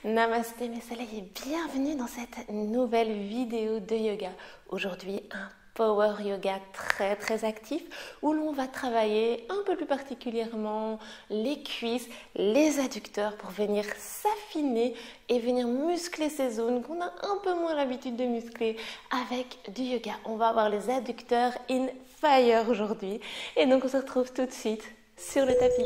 Namasté mes soleils et bienvenue dans cette nouvelle vidéo de yoga. Aujourd'hui un power yoga très actif où l'on va travailler un peu plus particulièrement les cuisses, les adducteurs pour venir s'affiner et venir muscler ces zones qu'on a un peu moins l'habitude de muscler avec du yoga. On va avoir les adducteurs in fire aujourd'hui et donc on se retrouve tout de suite sur le tapis.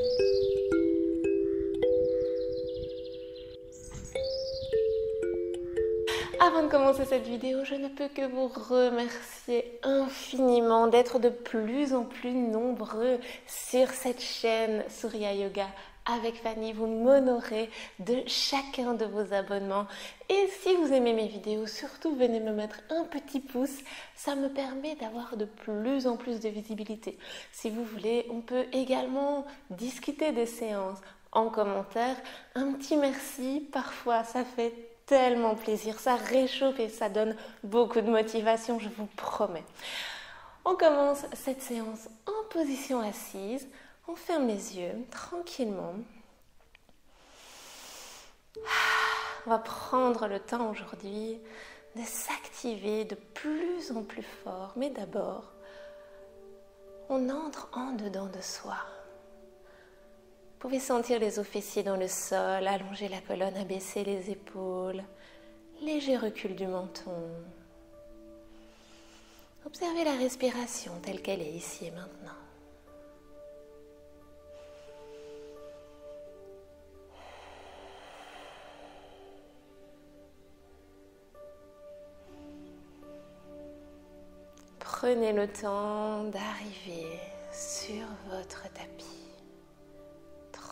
Avant de commencer cette vidéo, je ne peux que vous remercier infiniment d'être de plus en plus nombreux sur cette chaîne Surya Yoga avec Fanny. Vous m'honorez de chacun de vos abonnements. Et si vous aimez mes vidéos, surtout venez me mettre un petit pouce. Ça me permet d'avoir de plus en plus de visibilité. Si vous voulez, on peut également discuter des séances en commentaire. Un petit merci, parfois ça fait tellement plaisir, ça réchauffe et ça donne beaucoup de motivation, je vous promets. On commence cette séance en position assise, on ferme les yeux tranquillement. On va prendre le temps aujourd'hui de s'activer de plus en plus fort, mais d'abord, on entre en dedans de soi. Vous pouvez sentir les os fessiers dans le sol, allonger la colonne, abaisser les épaules, léger recul du menton. Observez la respiration telle qu'elle est ici et maintenant. Prenez le temps d'arriver sur votre tapis.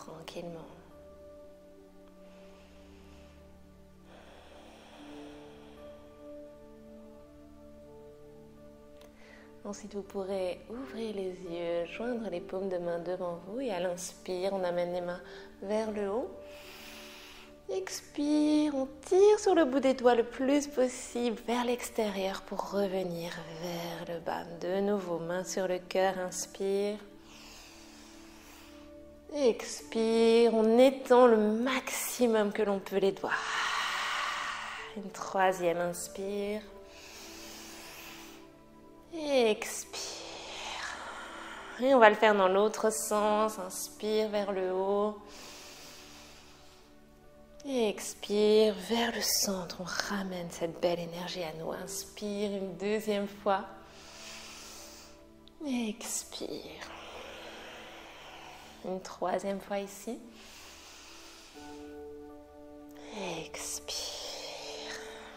Tranquillement. Ensuite, vous pourrez ouvrir les yeux, joindre les paumes de main devant vous et à l'inspire, on amène les mains vers le haut. Expire, on tire sur le bout des doigts le plus possible vers l'extérieur pour revenir vers le bas. De nouveau, main sur le cœur, inspire. Expire, on étend le maximum que l'on peut les doigts. Une troisième, inspire. Expire. Et on va le faire dans l'autre sens. Inspire vers le haut. Expire vers le centre. On ramène cette belle énergie à nous. Inspire une deuxième fois. Expire. Une troisième fois ici. Expire.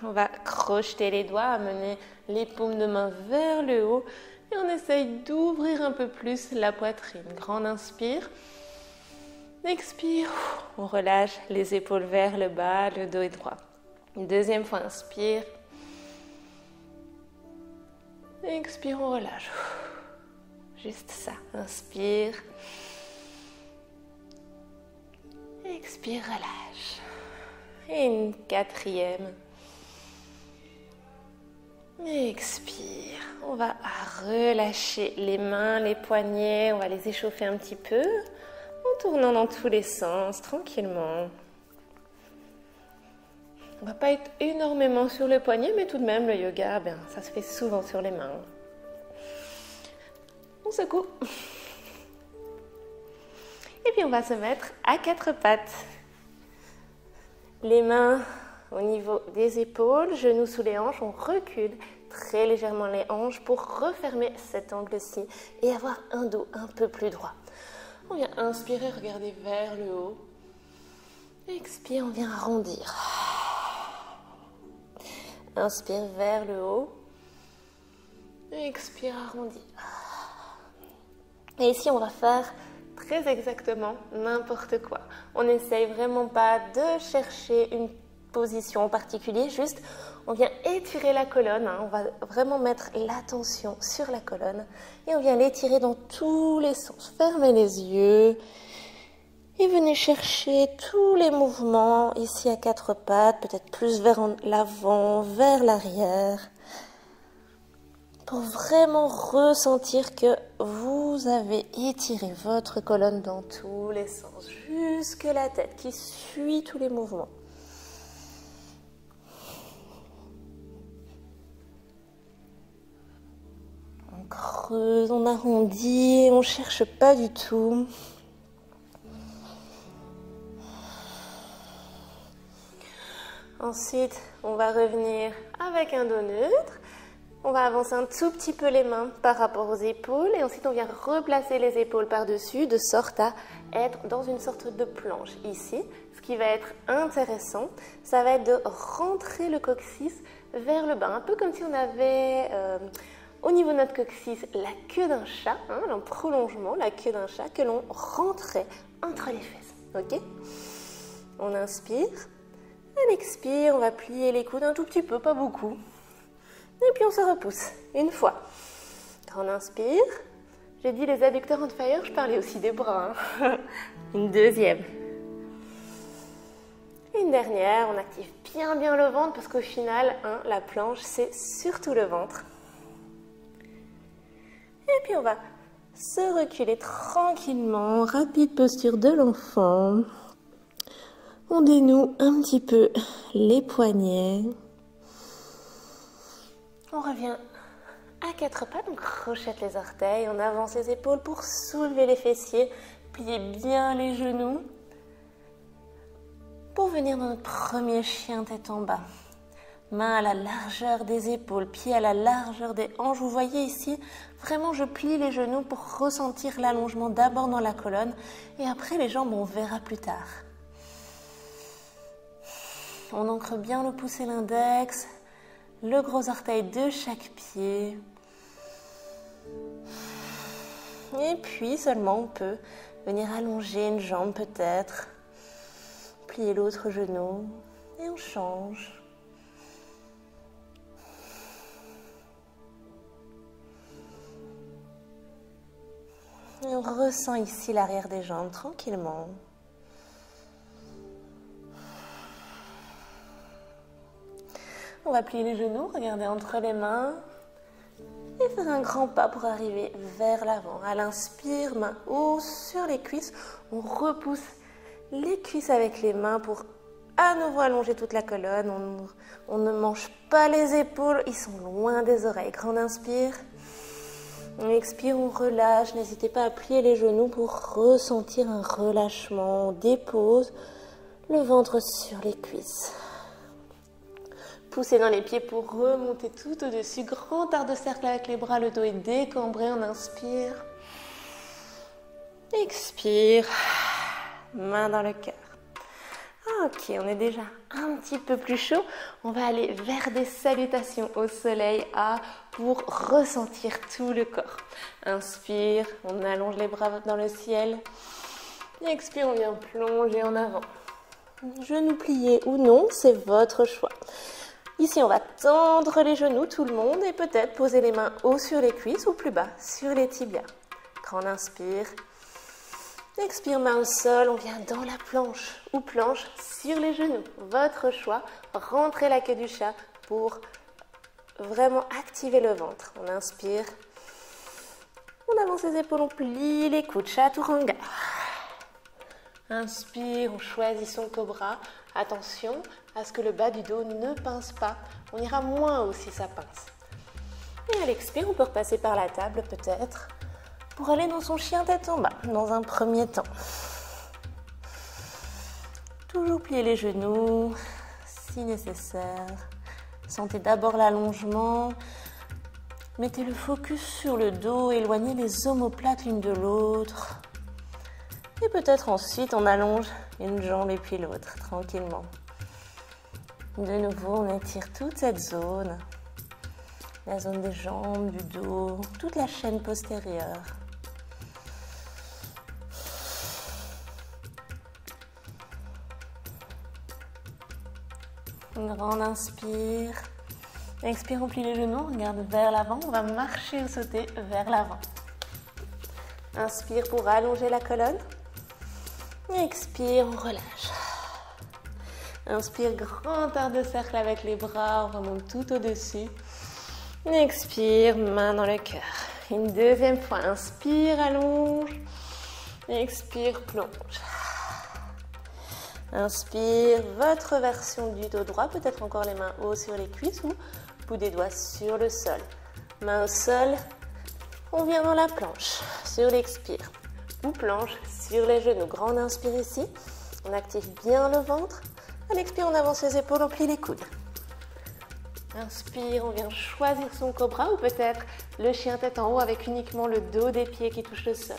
On va crocheter les doigts, amener les paumes de main vers le haut. Et on essaye d'ouvrir un peu plus la poitrine. Grande inspire. Expire. On relâche les épaules vers le bas, le dos est droit. Une deuxième fois, inspire. Expire, on relâche. Juste ça. Inspire. Expire, relâche. Et une quatrième. Expire. On va relâcher les mains, les poignets. On va les échauffer un petit peu en tournant dans tous les sens, tranquillement. On ne va pas être énormément sur le poignet, mais tout de même, le yoga, ça se fait souvent sur les mains. On secoue. Et puis on va se mettre à quatre pattes. Les mains au niveau des épaules, genoux sous les hanches, on recule très légèrement les hanches pour refermer cet angle-ci et avoir un dos un peu plus droit. On vient inspirer, regarder vers le haut. Expire, on vient arrondir. Inspire vers le haut. Expire, arrondir. Et ici, on va faire très exactement n'importe quoi. On n'essaye vraiment pas de chercher une position en particulier, juste on vient étirer la colonne, on va vraiment mettre l'attention sur la colonne et on vient l'étirer dans tous les sens. Fermez les yeux et venez chercher tous les mouvements ici à quatre pattes, peut-être plus vers l'avant, vers l'arrière, pour vraiment ressentir que vous avez étiré votre colonne dans tous les sens, jusque la tête qui suit tous les mouvements. On creuse, on arrondit, on ne cherche pas du tout. Ensuite, on va revenir avec un dos neutre. On va avancer un tout petit peu les mains par rapport aux épaules et ensuite on vient replacer les épaules par-dessus de sorte à être dans une sorte de planche. Ici, ce qui va être intéressant, ça va être de rentrer le coccyx vers le bas, un peu comme si on avait au niveau de notre coccyx la queue d'un chat, un prolongement, la queue d'un chat que l'on rentrait entre les fesses. Ok? On inspire, on expire, on va plier les coudes un tout petit peu, pas beaucoup. Et puis on se repousse, une fois. Quand on inspire, j'ai dit les adducteurs on fire, je parlais aussi des bras. Une deuxième. Une dernière, on active bien le ventre parce qu'au final, la planche, c'est surtout le ventre. Et puis on va se reculer tranquillement, rapide posture de l'enfant. On dénoue un petit peu les poignets. On revient à quatre pattes, on crochette les orteils, on avance les épaules pour soulever les fessiers, plier bien les genoux pour venir dans notre premier chien tête en bas. Main à la largeur des épaules, pieds à la largeur des hanches. Vous voyez ici, vraiment je plie les genoux pour ressentir l'allongement d'abord dans la colonne et après les jambes on verra plus tard. On ancre bien le pouce et l'index. Le gros orteil de chaque pied. Et puis seulement on peut venir allonger une jambe peut-être. Plier l'autre genou. Et on change. Et on ressent ici l'arrière des jambes tranquillement. On va plier les genoux, regarder entre les mains et faire un grand pas pour arriver vers l'avant. À l'inspire, main haut sur les cuisses. On repousse les cuisses avec les mains pour à nouveau allonger toute la colonne. On ne mange pas les épaules, ils sont loin des oreilles. Grand inspire. On expire, on relâche. N'hésitez pas à plier les genoux pour ressentir un relâchement. On dépose le ventre sur les cuisses. Poussez dans les pieds pour remonter tout au-dessus. Grand arc de cercle avec les bras, le dos est décambré. On inspire. Expire. Main dans le cœur. Ok, on est déjà un petit peu plus chaud. On va aller vers des salutations au soleil pour ressentir tout le corps. Inspire, on allonge les bras dans le ciel. Expire, on vient plonger en avant. Genoux pliés ou non, c'est votre choix. Ici, on va tendre les genoux, tout le monde, et peut-être poser les mains haut sur les cuisses ou plus bas sur les tibias. Grand inspire. Expire, main au sol, on vient dans la planche ou planche sur les genoux. Votre choix. Rentrez la queue du chat pour vraiment activer le ventre. On inspire. On avance les épaules, on plie les coudes. Chaturanga. Inspire, on choisit son cobra. Attention à ce que le bas du dos ne pince pas. On ira moins haut si ça pince. Et à l'expire, on peut repasser par la table peut-être pour aller dans son chien tête en bas, dans un premier temps. Toujours plier les genoux, si nécessaire. Sentez d'abord l'allongement. Mettez le focus sur le dos, éloignez les omoplates l'une de l'autre. Et peut-être ensuite, on allonge une jambe et puis l'autre, tranquillement. De nouveau, on étire toute cette zone. La zone des jambes, du dos, toute la chaîne postérieure. Une grande inspire. Expire, on plie les genoux, on regarde vers l'avant. On va marcher ou sauter vers l'avant. Inspire pour allonger la colonne. Expire, on relâche. Inspire, grand arc de cercle avec les bras, on remonte tout au-dessus. Expire, main dans le cœur. Une deuxième fois, inspire, allonge. Expire, plonge. Inspire, votre version du dos droit, peut-être encore les mains haut sur les cuisses ou bout des doigts sur le sol. Main au sol, On vient dans la planche sur l'expire. Ou planche sur les genoux. Grande inspire ici. On active bien le ventre. À l'expire, on avance les épaules, on plie les coudes. Inspire, on vient choisir son cobra ou peut-être le chien tête en haut avec uniquement le dos des pieds qui touchent le sol.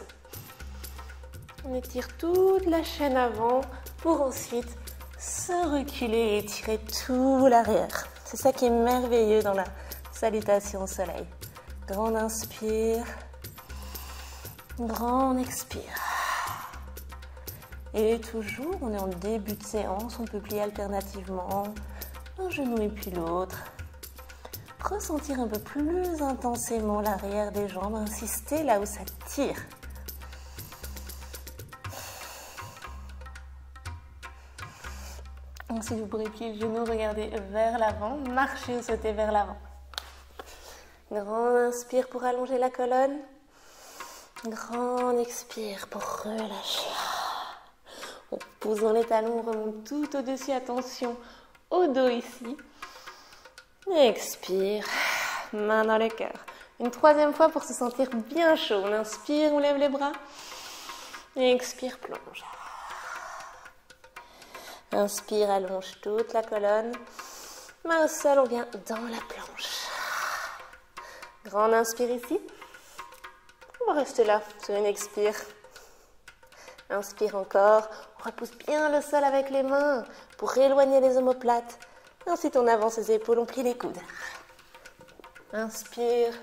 On étire toute la chaîne avant pour ensuite se reculer et étirer tout l'arrière. C'est ça qui est merveilleux dans la salutation au soleil. Grande inspire, grande expire. Et toujours, on est en début de séance, on peut plier alternativement un genou et puis l'autre. Ressentir un peu plus intensément l'arrière des jambes, insister là où ça tire. Ensuite, vous pourrez plier le genou, regarder vers l'avant, marcher ou sauter vers l'avant. Grande inspire pour allonger la colonne. Grande expire pour relâcher. On pousse dans les talons, on remonte tout au-dessus. Attention au dos ici. Expire, main dans le cœur. Une troisième fois pour se sentir bien chaud. On inspire, on lève les bras. Expire, plonge. Inspire, allonge toute la colonne. Main au sol, on vient dans la planche. Grande inspire ici. On va rester là sur une expire. Inspire encore. On repousse bien le sol avec les mains pour éloigner les omoplates. Ensuite, on avance les épaules, on plie les coudes. Inspire.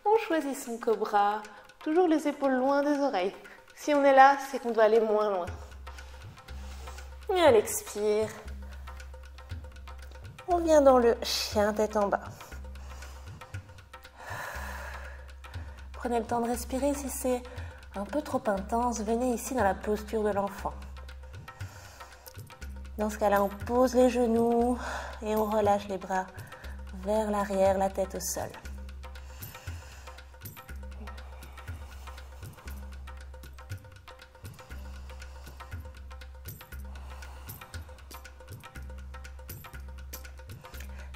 On choisit son cobra. Toujours les épaules loin des oreilles. Si on est là, c'est qu'on doit aller moins loin. Et à l'expire, on vient dans le chien tête en bas. Prenez le temps de respirer. Si c'est un peu trop intense, venez ici dans la posture de l'enfant. Dans ce cas-là, on pose les genoux et on relâche les bras vers l'arrière, la tête au sol.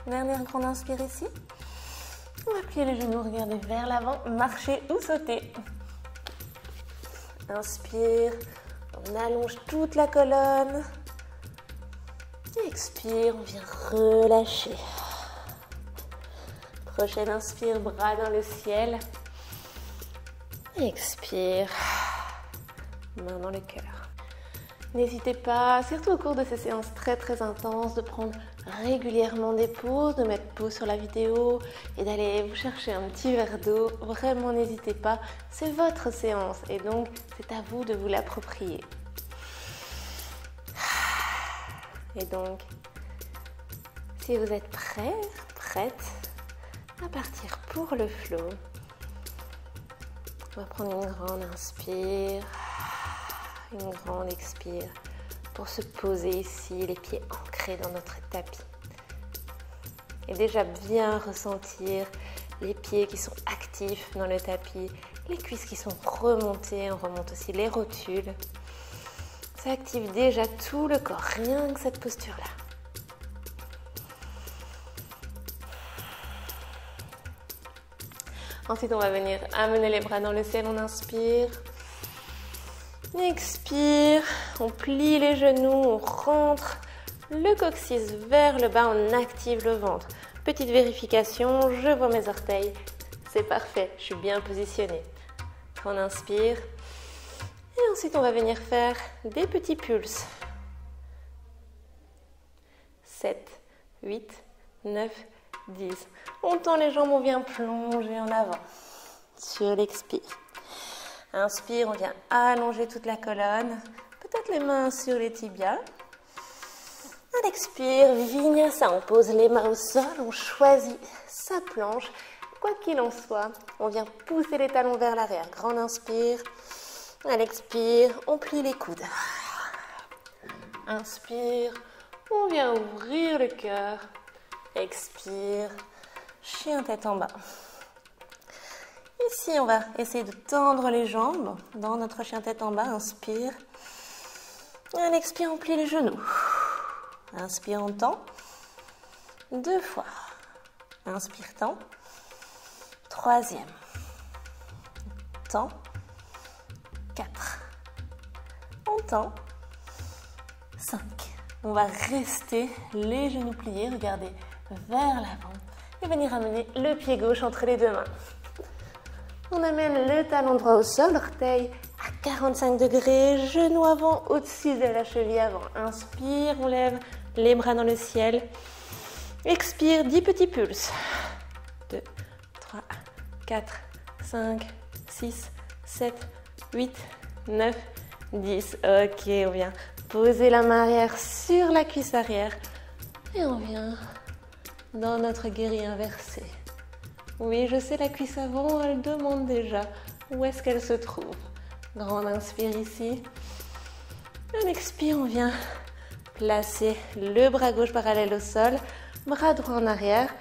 Dernière grande inspire ici. On va plier les genoux, regarder vers l'avant, marcher ou sauter. Inspire, on allonge toute la colonne. Expire, on vient relâcher. Prochaine inspire, bras dans le ciel. Expire, main dans le cœur. N'hésitez pas, surtout au cours de ces séances très intenses, de prendre régulièrement des pauses, de mettre pause sur la vidéo et d'aller vous chercher un petit verre d'eau. Vraiment, n'hésitez pas, c'est votre séance et donc c'est à vous de vous l'approprier. Et donc, si vous êtes prêt, prête à partir pour le flow, on va prendre une grande inspire, une grande expire pour se poser ici, les pieds ancrés dans notre tapis. Et déjà bien ressentir les pieds qui sont actifs dans le tapis, les cuisses qui sont remontées, on remonte aussi les rotules. Ça active déjà tout le corps, rien que cette posture-là. Ensuite, on va venir amener les bras dans le ciel, on inspire. Expire, on plie les genoux, on rentre le coccyx vers le bas, on active le ventre. Petite vérification, je vois mes orteils, c'est parfait, je suis bien positionnée. On inspire. Et ensuite, on va venir faire des petits pulses. 7, 8, 9, 10. On tend les jambes, on vient plonger en avant sur l'expire. Inspire, on vient allonger toute la colonne. Peut-être les mains sur les tibias. À l'expire, vinyasa, on pose les mains au sol, on choisit sa planche. Quoi qu'il en soit, on vient pousser les talons vers l'arrière. Grande inspire. À l'expire, on plie les coudes. Inspire, on vient ouvrir le cœur. Expire, chien tête en bas. Ici, on va essayer de tendre les jambes dans notre chien tête en bas. Inspire. À l'expire, on plie les genoux. Inspire, on tend. 2 fois. Inspire, tend. 3e. tend. 4. On tend. 5. On va rester les genoux pliés, regardez vers l'avant et venir amener le pied gauche entre les deux mains. On amène le talon droit au sol, orteil à 45 degrés, genou avant au-dessus de la cheville avant. Inspire, on lève les bras dans le ciel. Expire, 10 petits pulses. 2, 3, 4, 5, 6, 7, 8, 9, 10. Ok, on vient poser la main arrière sur la cuisse arrière et on vient dans notre guerrier inversé. Oui, je sais, la cuisse avant, elle demande déjà où est-ce qu'elle se trouve. Grande inspire ici. On expire, on vient placer le bras gauche parallèle au sol, bras droit en arrière.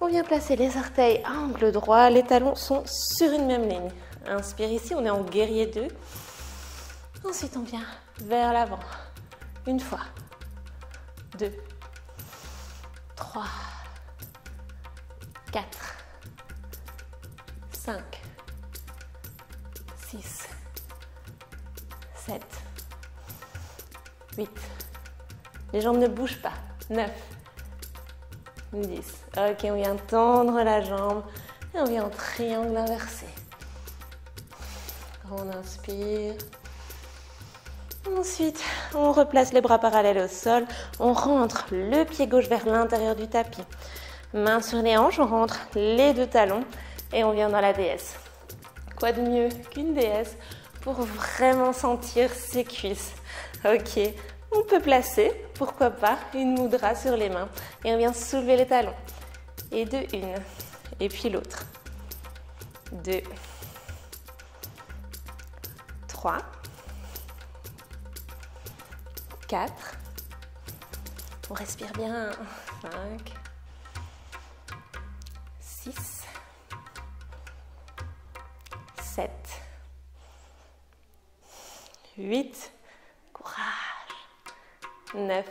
On vient placer les orteils à angle droit, les talons sont sur une même ligne. Inspire ici, on est en guerrier 2. Ensuite, on vient vers l'avant. Une fois, 2, 3, 4, 5, 6, 7, 8. Les jambes ne bougent pas. 9, 10. Ok, on vient tendre la jambe et on vient en triangle inversé. On inspire. Ensuite, on replace les bras parallèles au sol. On rentre le pied gauche vers l'intérieur du tapis. Main sur les hanches, on rentre les deux talons et on vient dans la déesse. Quoi de mieux qu'une déesse pour vraiment sentir ses cuisses? Ok, on peut placer, pourquoi pas, une mudra sur les mains et on vient soulever les talons. Et de une, et puis l'autre. 2, 3, 4, on respire bien, 5, 6, 7, 8, courage, 9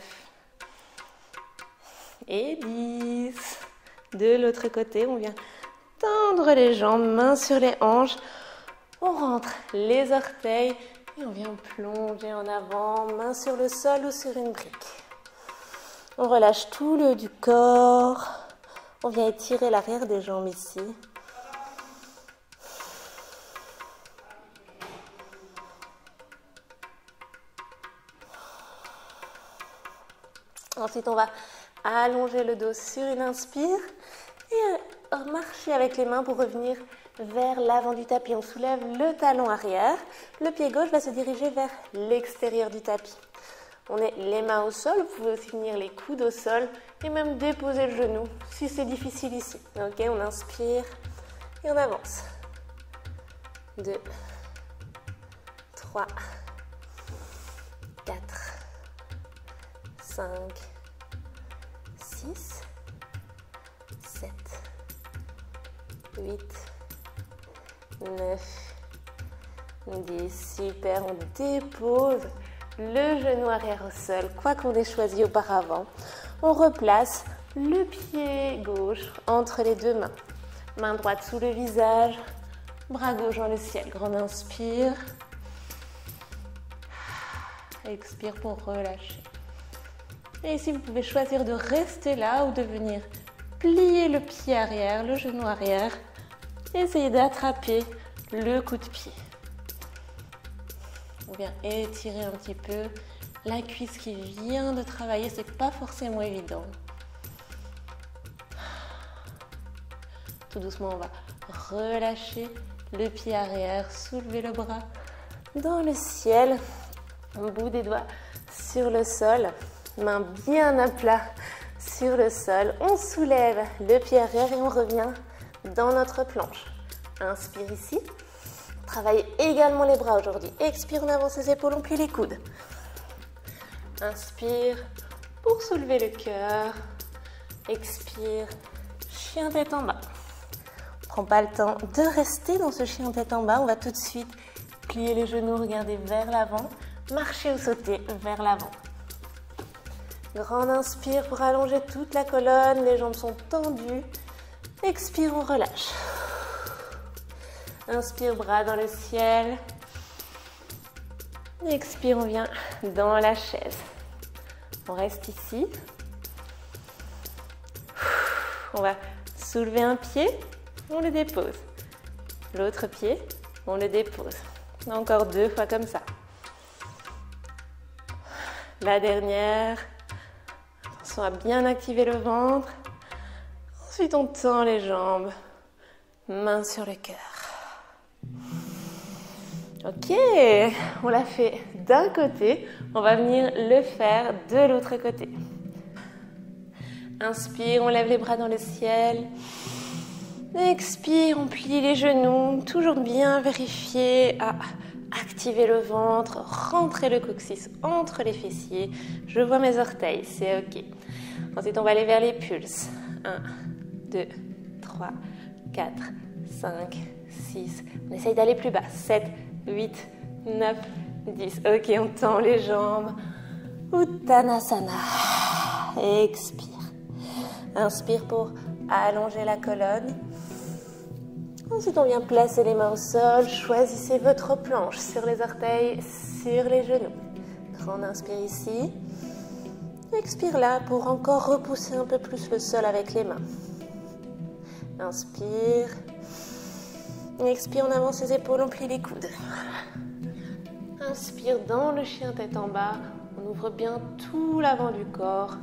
et 10. De l'autre côté, on vient tendre les jambes, mains sur les hanches, on rentre les orteils et on vient plonger en avant, main sur le sol ou sur une brique. On relâche tout le haut du corps. On vient étirer l'arrière des jambes ici. Ensuite, on va allonger le dos sur une inspire et marcher avec les mains pour revenir vers l'avant du tapis. On soulève le talon arrière. Le pied gauche va se diriger vers l'extérieur du tapis. On est les mains au sol. Vous pouvez aussi tenir les coudes au sol et même déposer le genou si c'est difficile ici. Ok, on inspire et on avance. 2, 3, 4, 5, 6, 7, 8, 9, 10. Super, on dépose le genou arrière au sol, quoi qu'on ait choisi auparavant. On replace le pied gauche entre les deux mains. Main droite sous le visage, bras gauche dans le ciel. Grande inspire. Expire pour relâcher. Et ici, vous pouvez choisir de rester là ou de venir plier le pied arrière, le genou arrière. Essayez d'attraper le coup de pied. On vient étirer un petit peu la cuisse qui vient de travailler. C'est pas forcément évident. Tout doucement, on va relâcher le pied arrière, soulever le bras dans le ciel, au bout des doigts sur le sol, main bien à plat sur le sol. On soulève le pied arrière et on revient dans notre planche. Inspire ici. Travaillez également les bras aujourd'hui. Expire, on avance les épaules, on plie les coudes. Inspire pour soulever le cœur. Expire, chien tête en bas. On ne prend pas le temps de rester dans ce chien tête en bas. On va tout de suite plier les genoux, regarder vers l'avant. Marcher ou sauter vers l'avant. Grande inspire pour allonger toute la colonne. Les jambes sont tendues. Expire, on relâche. Inspire, bras dans le ciel. Expire, on vient dans la chaise. On reste ici. On va soulever un pied, on le dépose. L'autre pied, on le dépose. Encore 2 fois comme ça. La dernière. Attention à bien activer le ventre. Ensuite, on tend les jambes. Main sur le cœur. Ok, on l'a fait d'un côté. On va venir le faire de l'autre côté. Inspire, on lève les bras dans le ciel. Expire, on plie les genoux. Toujours bien vérifier à activer le ventre, rentrer le coccyx entre les fessiers. Je vois mes orteils, c'est ok. Ensuite, on va aller vers les pulses. 1, 2, 3, 4, 5, 6. On essaye d'aller plus bas. 7, 8, 9, 10. Ok, on tend les jambes. Uttanasana. Expire. Inspire pour allonger la colonne. Ensuite, on vient placer les mains au sol. Choisissez votre planche sur les orteils, sur les genoux. Grande inspire ici. Expire là pour encore repousser un peu plus le sol avec les mains. Inspire. Expire, on avance les épaules, on plie les coudes. Inspire dans le chien tête en bas. On ouvre bien tout l'avant du corps.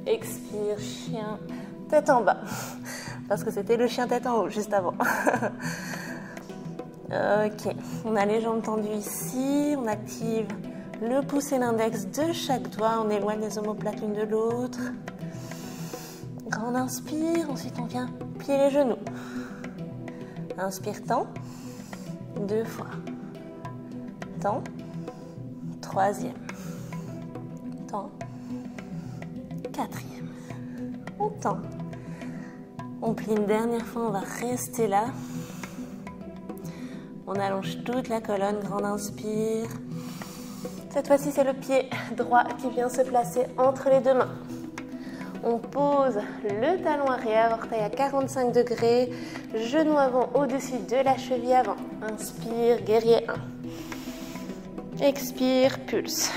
Expire, chien tête en bas. Parce que c'était le chien tête en haut juste avant. Ok, on a les jambes tendues ici. On active le pouce et l'index de chaque doigt. On éloigne les omoplates l'une de l'autre. Grande inspire. Ensuite, on vient plier les genoux. Inspire, tend. 2 fois. Tend. 3e. Tend. 4e. On tend. On plie une dernière fois, on va rester là. On allonge toute la colonne, grande inspire. Cette fois-ci, c'est le pied droit qui vient se placer entre les deux mains. On pose le talon arrière, orteil à 45 degrés, genou avant au-dessus de la cheville avant. Inspire, guerrier 1. Expire, pulse.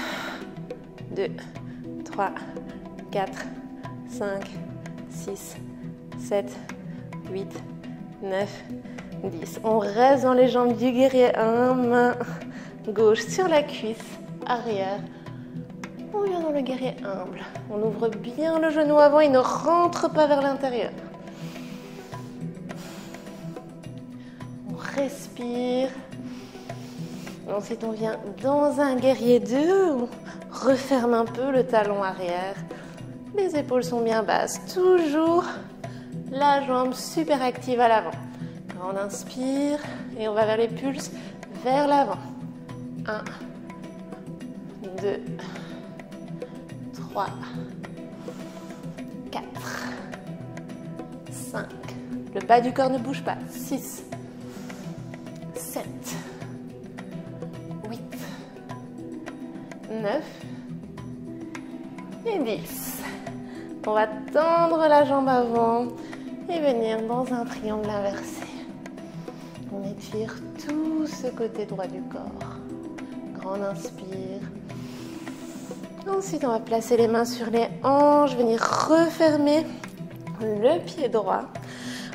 2, 3, 4, 5, 6, 7, 8, 9, 10. On reste dans les jambes du guerrier 1, main gauche sur la cuisse, arrière. On vient dans le guerrier humble. On ouvre bien le genou avant, il ne rentre pas vers l'intérieur. On respire. Ensuite, on vient dans un guerrier 2. On referme un peu le talon arrière. Les épaules sont bien basses. Toujours la jambe super active à l'avant. On inspire et on va vers les pulses vers l'avant. 1, 2, 3, 4, 5. Le bas du corps ne bouge pas. 6, 7, 8, 9 et 10. On va tendre la jambe avant et venir dans un triangle inversé. On étire tout ce côté droit du corps. Grande inspire. Ensuite, on va placer les mains sur les hanches, venir refermer le pied droit,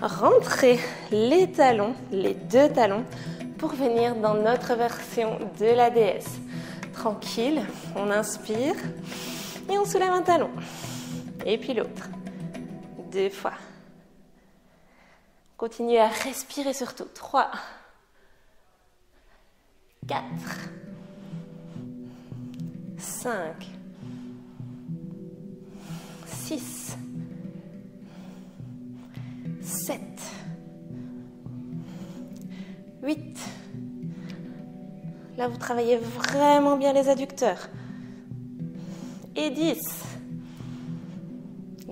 rentrer les talons, les 2 talons, pour venir dans notre version de la déesse. Tranquille, on inspire et on soulève un talon. Et puis l'autre. 2 fois. Continuez à respirer surtout. 3, 4, 5, 6, 7, 8. Là, vous travaillez vraiment bien les adducteurs. Et 10.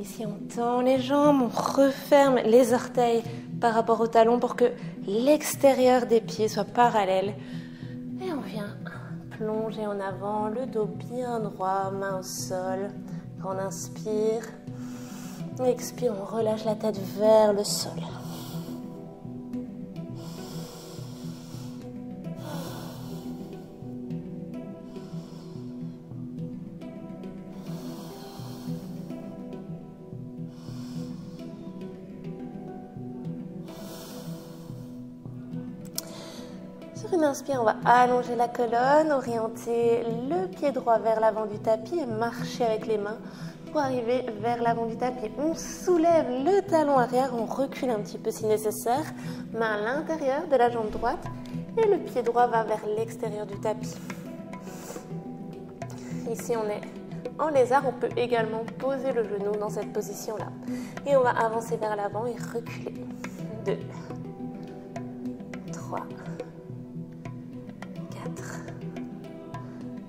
Ici, on tend les jambes, on referme les orteils par rapport au talon pour que l'extérieur des pieds soit parallèle. Et on vient plonger en avant, le dos bien droit, main au sol. On inspire. Expire, on relâche la tête vers le sol. Sur une inspire, on va allonger la colonne, orienter le pied droit vers l'avant du tapis et marcher avec les mains pour arriver vers l'avant du tapis. On soulève le talon arrière, on recule un petit peu si nécessaire, main à l'intérieur de la jambe droite et le pied droit va vers l'extérieur du tapis. Ici, on est en lézard, on peut également poser le genou dans cette position-là. Et on va avancer vers l'avant et reculer. 2, 3, 4,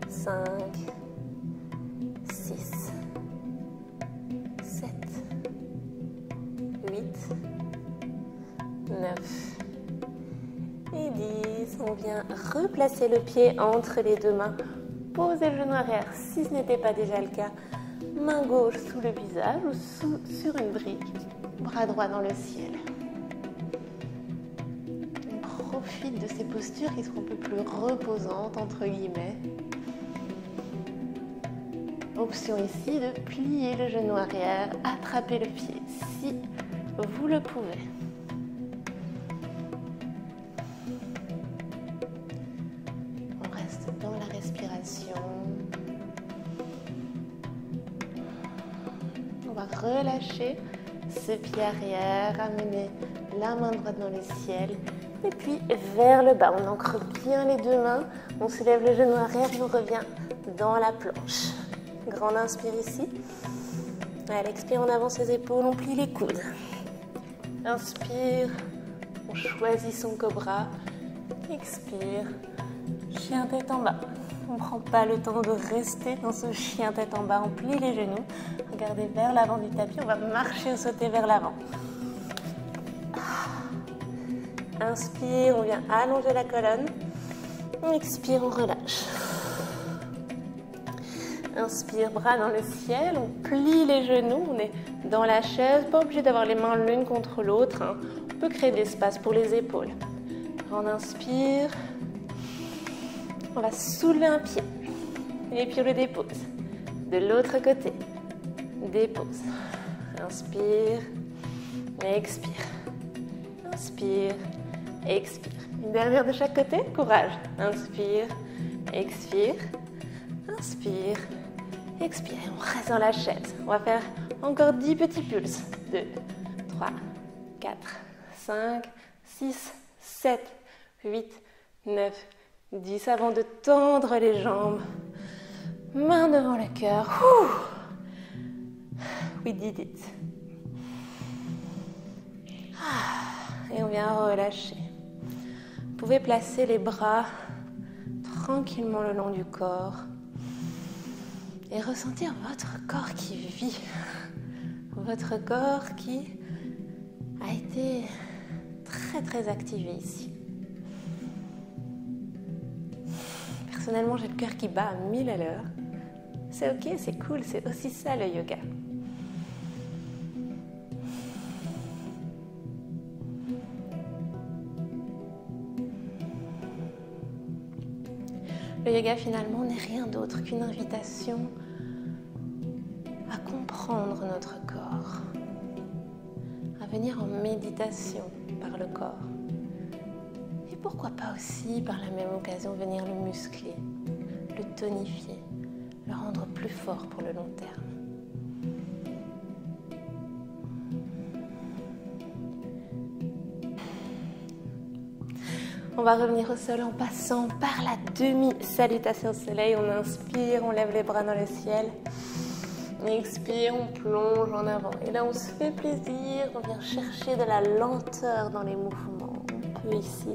5, 6, 7, 8, 9 et 10. On vient replacer le pied entre les deux mains. Posez le genou arrière si ce n'était pas déjà le cas. Main gauche sous le visage ou sur une brique. Bras droit dans le ciel. On profite de ces postures qui seront un peu plus reposantes, entre guillemets. Option ici de plier le genou arrière, attraper le pied si vous le pouvez. On reste dans la respiration. On va relâcher ce pied arrière, amener la main droite dans le ciel et puis vers le bas. On ancre bien les deux mains, on soulève le genou arrière et on revient dans la planche. Grande inspire ici. À l'expire, on avance les épaules, on plie les coudes. Inspire, on choisit son cobra. Expire, chien tête en bas. On ne prend pas le temps de rester dans ce chien tête en bas. On plie les genoux. Regardez vers l'avant du tapis. On va marcher ou sauter vers l'avant. Inspire, on vient allonger la colonne. Expire, on relâche. Inspire, bras dans le ciel. On plie les genoux. On est dans la chaise. Pas obligé d'avoir les mains l'une contre l'autre. On peut créer de l'espace pour les épaules. On inspire. On va soulever un pied. Et puis on le dépose. De l'autre côté. Dépose. Inspire. Expire. Inspire. Expire. Une dernière de chaque côté. Courage. Inspire. Expire. Inspire. Expire. On reste dans la chaise. On va faire encore 10 petits pulses. 2, 3, 4, 5, 6, 7, 8, 9, 10. Avant de tendre les jambes. Main devant le cœur. We did it. Et on vient relâcher. Vous pouvez placer les bras tranquillement le long du corps. Et ressentir votre corps qui vit. Votre corps qui a été très très activé ici. Personnellement, j'ai le cœur qui bat à 1000 à l'heure. C'est ok, c'est cool, c'est aussi ça le yoga. Le yoga finalement n'est rien d'autre qu'une invitation à comprendre notre corps, à venir en méditation par le corps. Et pourquoi pas aussi par la même occasion venir le muscler, le tonifier, le rendre plus fort pour le long terme. On va revenir au sol en passant par la demi-salutation au soleil. On inspire, on lève les bras dans le ciel. Expire, on plonge en avant. Et là, on se fait plaisir. On vient chercher de la lenteur dans les mouvements. On peut ici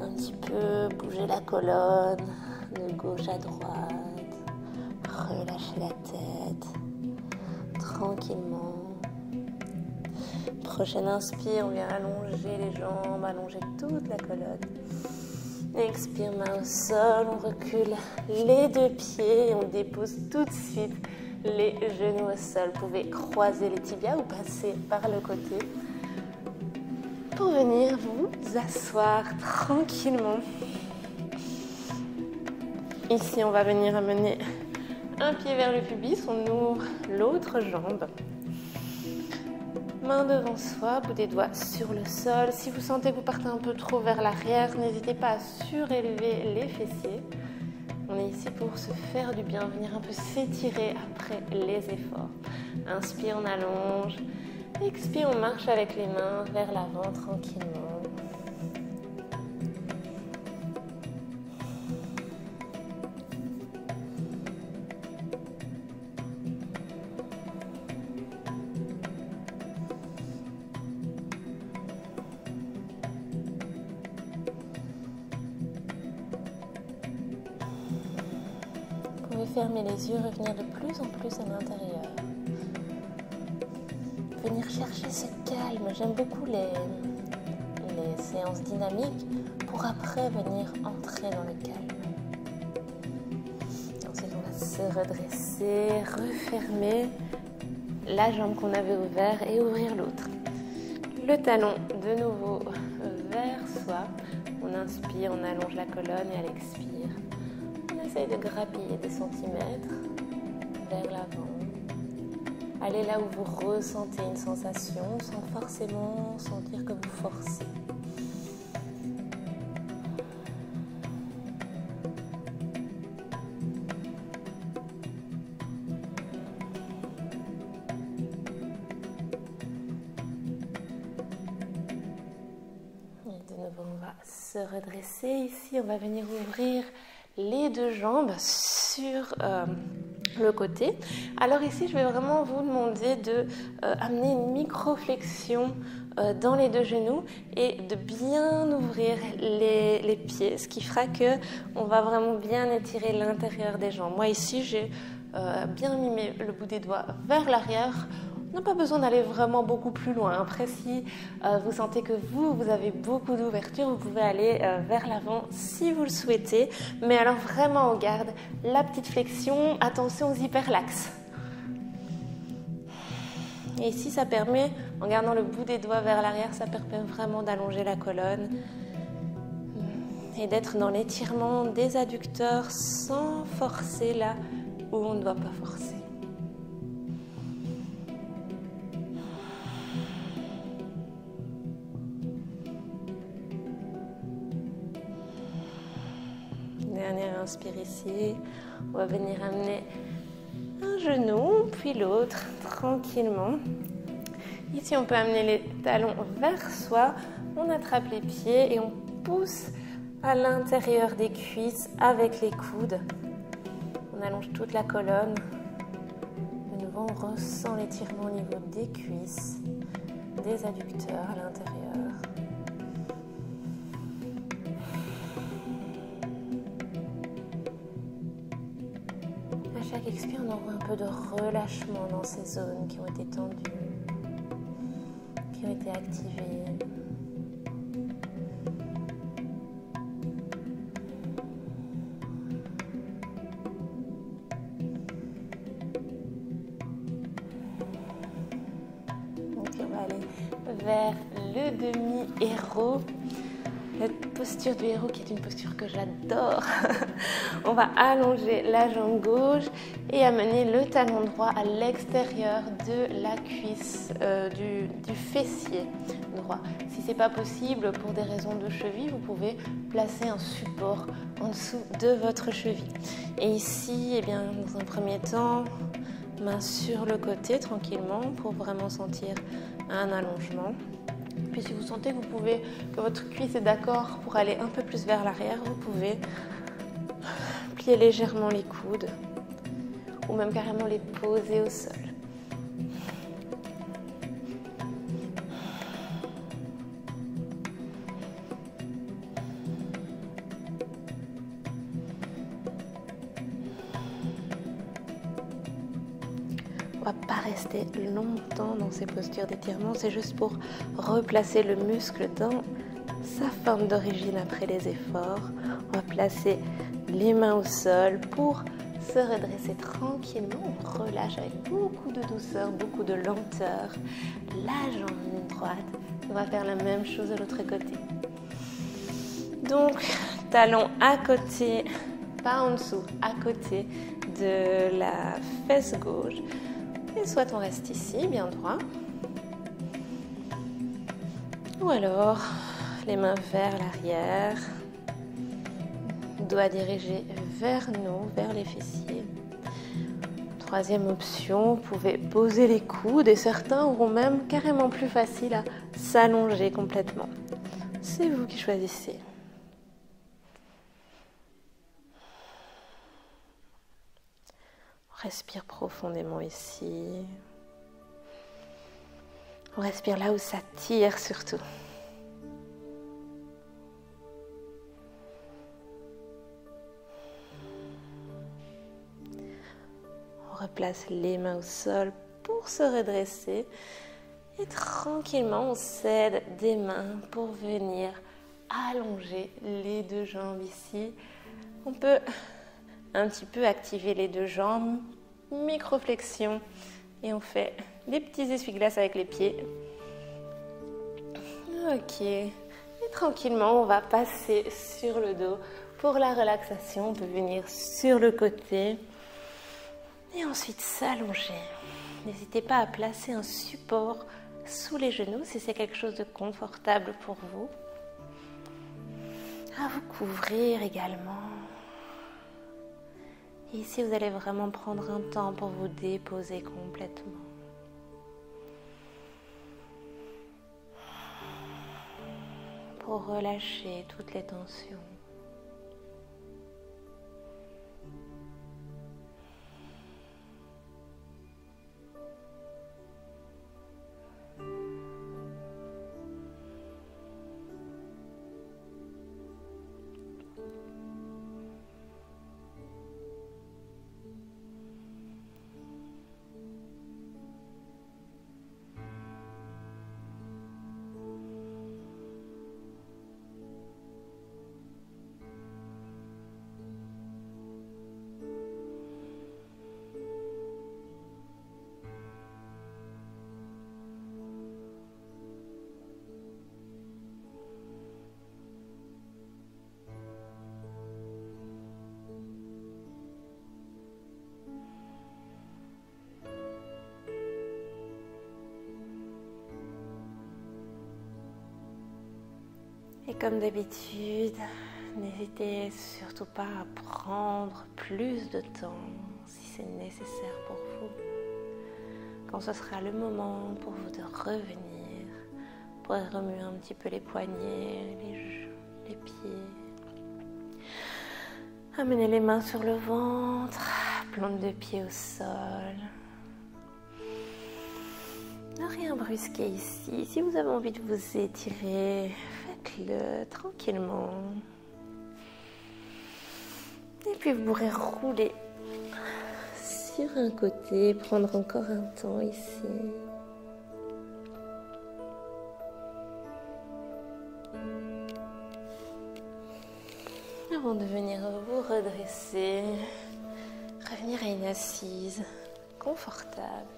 un petit peu bouger la colonne de gauche à droite. Relâcher la tête tranquillement. Prochaine inspire, on vient allonger les jambes, allonger toute la colonne. Expire, main au sol, on recule les deux pieds et on dépose tout de suite les genoux au sol. Vous pouvez croiser les tibias ou passer par le côté pour venir vous asseoir tranquillement. Ici, on va venir amener un pied vers le pubis, on ouvre l'autre jambe. Main devant soi, bout des doigts sur le sol. Si vous sentez que vous partez un peu trop vers l'arrière, n'hésitez pas à surélever les fessiers. On est ici pour se faire du bien, venir un peu s'étirer après les efforts. Inspire, on allonge. Expire, on marche avec les mains vers l'avant tranquillement. Vous pouvez fermer les yeux, revenir de plus en plus à l'intérieur. Venir chercher ce calme. J'aime beaucoup les séances dynamiques pour après venir entrer dans le calme. Ensuite, on va se redresser, refermer la jambe qu'on avait ouverte et ouvrir l'autre. Le talon de nouveau vers soi. On inspire, on allonge la colonne et à l'expire, on essaye de grappiller des centimètres vers l'avant. Allez là où vous ressentez une sensation sans forcément sentir que vous forcez. Et de nouveau, on va se redresser. Ici, on va venir ouvrir les deux jambes sur le côté. Alors ici, je vais vraiment vous demander de amener une micro-flexion dans les deux genoux et de bien ouvrir les pieds, ce qui fera que on va vraiment bien étirer l'intérieur des jambes. Moi ici, j'ai bien mis le bout des doigts vers l'arrière. On n'a pas besoin d'aller vraiment beaucoup plus loin. Après, si vous sentez que vous avez beaucoup d'ouverture, vous pouvez aller vers l'avant si vous le souhaitez. Mais alors vraiment, on garde la petite flexion. Attention aux hyperlaxes. Et ici, ça permet, en gardant le bout des doigts vers l'arrière, ça permet vraiment d'allonger la colonne et d'être dans l'étirement des adducteurs sans forcer là où on ne doit pas forcer. Dernière inspire ici, on va venir amener un genou puis l'autre tranquillement. Ici on peut amener les talons vers soi, on attrape les pieds et on pousse à l'intérieur des cuisses avec les coudes. On allonge toute la colonne. De nouveau on ressent l'étirement au niveau des cuisses, des adducteurs à l'intérieur. À chaque expire, on envoie un peu de relâchement dans ces zones qui ont été tendues, qui ont été activées. Donc on va aller vers le demi-héros. La posture du héros qui est une posture que j'adore. On va allonger la jambe gauche et amener le talon droit à l'extérieur de la cuisse, du fessier droit. Si ce n'est pas possible pour des raisons de cheville, vous pouvez placer un support en dessous de votre cheville. Et ici, eh bien, dans un premier temps, main sur le côté tranquillement pour vraiment sentir un allongement. Puis si vous sentez que votre cuisse est d'accord pour aller un peu plus vers l'arrière, vous pouvez plier légèrement les coudes ou même carrément les poser au sol. On ne va pas rester longtemps dans ces postures d'étirement, c'est juste pour replacer le muscle dans sa forme d'origine après les efforts. On va placer les mains au sol pour se redresser tranquillement. On relâche avec beaucoup de douceur, beaucoup de lenteur. La jambe droite. On va faire la même chose de l'autre côté. Donc, talon à côté, pas en dessous, à côté de la fesse gauche. Et soit on reste ici, bien droit. Ou alors, les mains vers l'arrière, doigts dirigés vers nous, vers les fessiers. Troisième option, vous pouvez poser les coudes et certains auront même carrément plus facile à s'allonger complètement. C'est vous qui choisissez. On respire profondément ici. On respire là où ça tire surtout. On replace les mains au sol pour se redresser. Et tranquillement, on cède des mains pour venir allonger les deux jambes ici. On peut un petit peu activer les deux jambes, micro-flexion. Et on fait des petits essuie-glaces avec les pieds. Ok. Et tranquillement, on va passer sur le dos. Pour la relaxation, on peut venir sur le côté. Et ensuite s'allonger. N'hésitez pas à placer un support sous les genoux si c'est quelque chose de confortable pour vous. À vous couvrir également. Et ici, vous allez vraiment prendre un temps pour vous déposer complètement. Pour relâcher toutes les tensions. Et comme d'habitude, n'hésitez surtout pas à prendre plus de temps si c'est nécessaire pour vous. Quand ce sera le moment pour vous de revenir, vous pourrez remuer un petit peu les poignets, les pieds. Amenez les mains sur le ventre, plante de pied au sol. Ne rien brusquer ici. Si vous avez envie de vous étirer, faites-le tranquillement. Et puis vous pourrez rouler sur un côté, prendre encore un temps ici. Avant de venir vous redresser, revenir à une assise confortable.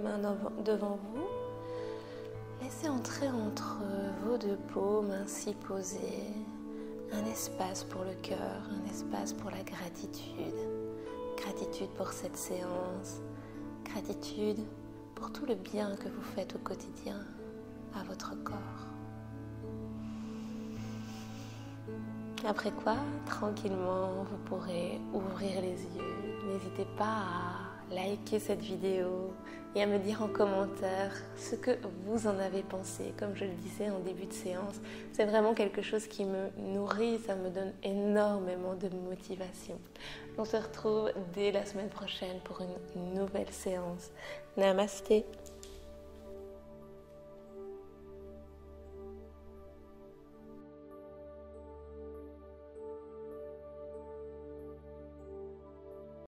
Main devant vous, laissez entrer entre vos deux paumes ainsi posées un espace pour le cœur, un espace pour la gratitude. Gratitude pour cette séance, gratitude pour tout le bien que vous faites au quotidien à votre corps. Après quoi, tranquillement, vous pourrez ouvrir les yeux. N'hésitez pas à liker cette vidéo et à me dire en commentaire ce que vous en avez pensé. Comme je le disais en début de séance, c'est vraiment quelque chose qui me nourrit, ça me donne énormément de motivation. On se retrouve dès la semaine prochaine pour une nouvelle séance. Namasté.